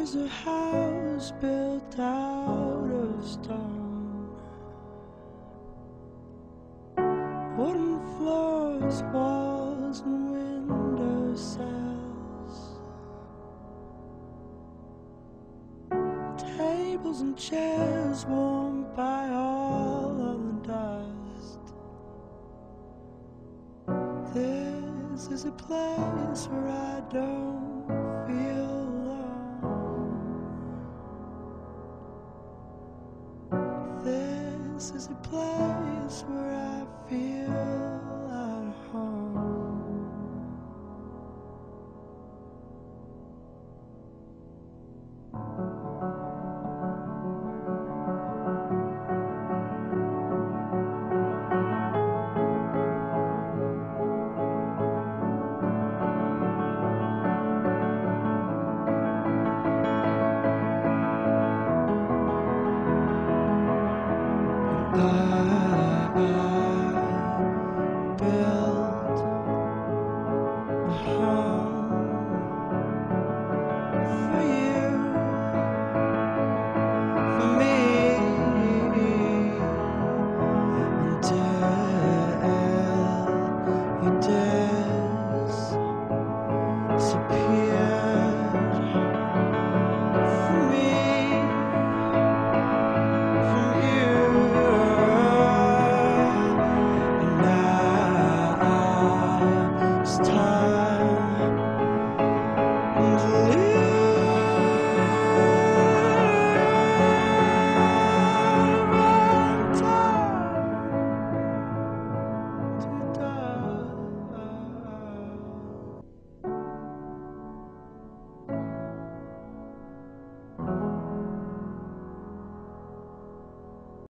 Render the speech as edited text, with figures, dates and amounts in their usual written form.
is a house built out of stone, wooden floors, walls and window sills, tables and chairs warmed by all of the dust. This is a place where I don't feel alone. This is a place where I feel at home. I built a home for you, for me, until you disappear.